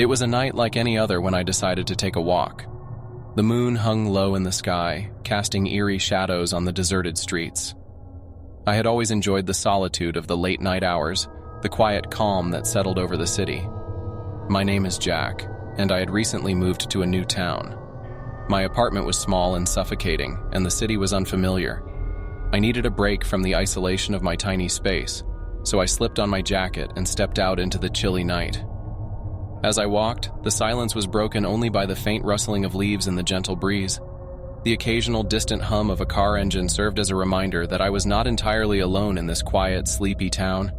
It was a night like any other when I decided to take a walk. The moon hung low in the sky, casting eerie shadows on the deserted streets. I had always enjoyed the solitude of the late-night hours, the quiet calm that settled over the city. My name is Jack, and I had recently moved to a new town. My apartment was small and suffocating, and the city was unfamiliar. I needed a break from the isolation of my tiny space, so I slipped on my jacket and stepped out into the chilly night. As I walked, the silence was broken only by the faint rustling of leaves in the gentle breeze. The occasional distant hum of a car engine served as a reminder that I was not entirely alone in this quiet, sleepy town.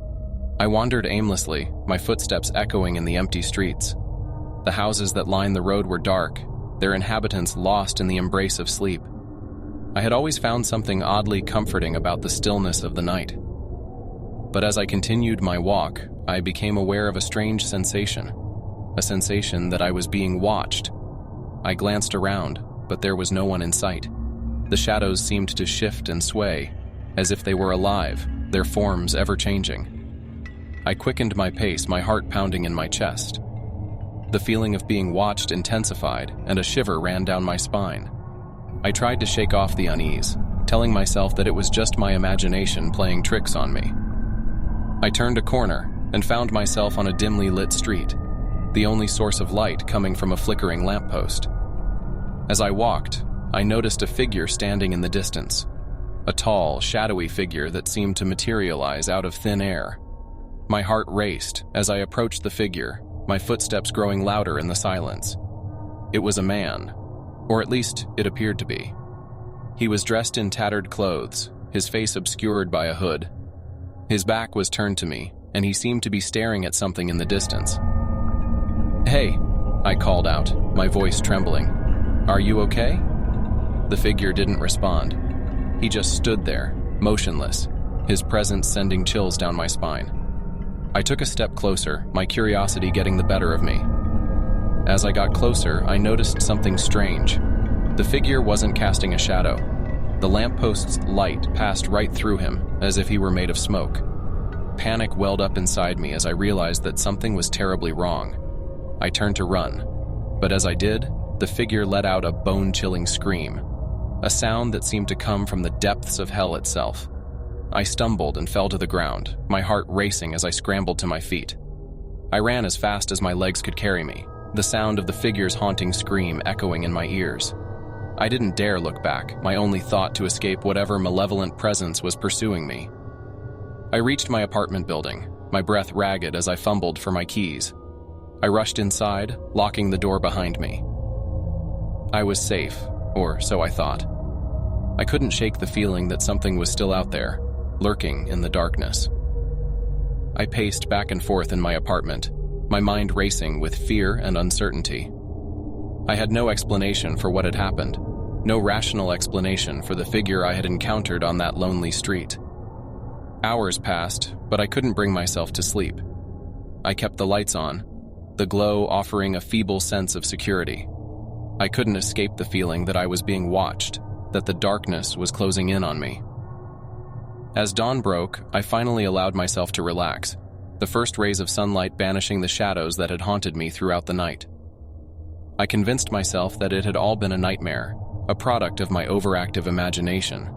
I wandered aimlessly, my footsteps echoing in the empty streets. The houses that lined the road were dark, their inhabitants lost in the embrace of sleep. I had always found something oddly comforting about the stillness of the night. But as I continued my walk, I became aware of a strange sensation. A sensation that I was being watched. I glanced around, but there was no one in sight. The shadows seemed to shift and sway, as if they were alive, their forms ever-changing. I quickened my pace, my heart pounding in my chest. The feeling of being watched intensified, and a shiver ran down my spine. I tried to shake off the unease, telling myself that it was just my imagination playing tricks on me. I turned a corner and found myself on a dimly lit street, the only source of light coming from a flickering lamppost. As I walked, I noticed a figure standing in the distance, a tall, shadowy figure that seemed to materialize out of thin air. My heart raced as I approached the figure, my footsteps growing louder in the silence. It was a man, or at least it appeared to be. He was dressed in tattered clothes, his face obscured by a hood. His back was turned to me, and he seemed to be staring at something in the distance. "Hey," I called out, my voice trembling. "Are you okay?" The figure didn't respond. He just stood there, motionless, his presence sending chills down my spine. I took a step closer, my curiosity getting the better of me. As I got closer, I noticed something strange. The figure wasn't casting a shadow. The lamppost's light passed right through him, as if he were made of smoke. Panic welled up inside me as I realized that something was terribly wrong. I turned to run, but as I did, the figure let out a bone-chilling scream, a sound that seemed to come from the depths of hell itself. I stumbled and fell to the ground, my heart racing as I scrambled to my feet. I ran as fast as my legs could carry me, the sound of the figure's haunting scream echoing in my ears. I didn't dare look back, my only thought to escape whatever malevolent presence was pursuing me. I reached my apartment building, my breath ragged as I fumbled for my keys. I rushed inside, locking the door behind me. I was safe, or so I thought. I couldn't shake the feeling that something was still out there, lurking in the darkness. I paced back and forth in my apartment, my mind racing with fear and uncertainty. I had no explanation for what had happened, no rational explanation for the figure I had encountered on that lonely street. Hours passed, but I couldn't bring myself to sleep. I kept the lights on, the glow offering a feeble sense of security. I couldn't escape the feeling that I was being watched, that the darkness was closing in on me. As dawn broke, I finally allowed myself to relax, the first rays of sunlight banishing the shadows that had haunted me throughout the night. I convinced myself that it had all been a nightmare, a product of my overactive imagination.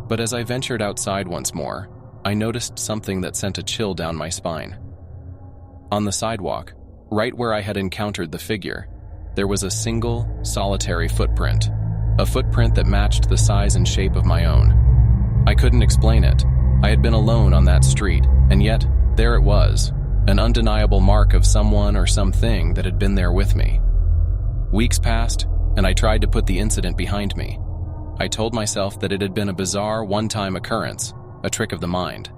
But as I ventured outside once more, I noticed something that sent a chill down my spine. On the sidewalk, right where I had encountered the figure, there was a single, solitary footprint, a footprint that matched the size and shape of my own. I couldn't explain it. I had been alone on that street, and yet, there it was, an undeniable mark of someone or something that had been there with me. Weeks passed, and I tried to put the incident behind me. I told myself that it had been a bizarre, one-time occurrence, a trick of the mind.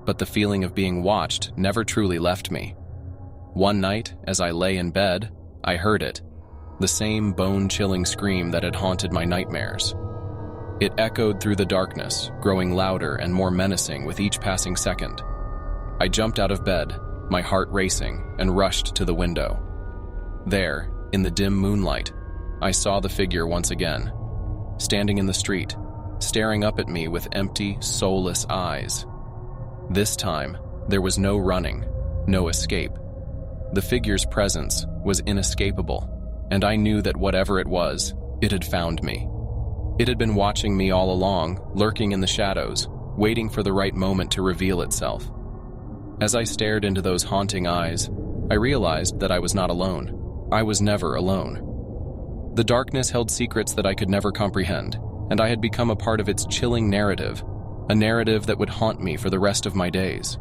But the feeling of being watched never truly left me. One night, as I lay in bed, I heard it, the same bone-chilling scream that had haunted my nightmares. It echoed through the darkness, growing louder and more menacing with each passing second. I jumped out of bed, my heart racing, and rushed to the window. There, in the dim moonlight, I saw the figure once again, standing in the street, staring up at me with empty, soulless eyes. This time, there was no running, no escape. The figure's presence was inescapable, and I knew that whatever it was, it had found me. It had been watching me all along, lurking in the shadows, waiting for the right moment to reveal itself. As I stared into those haunting eyes, I realized that I was not alone. I was never alone. The darkness held secrets that I could never comprehend, and I had become a part of its chilling narrative, a narrative that would haunt me for the rest of my days.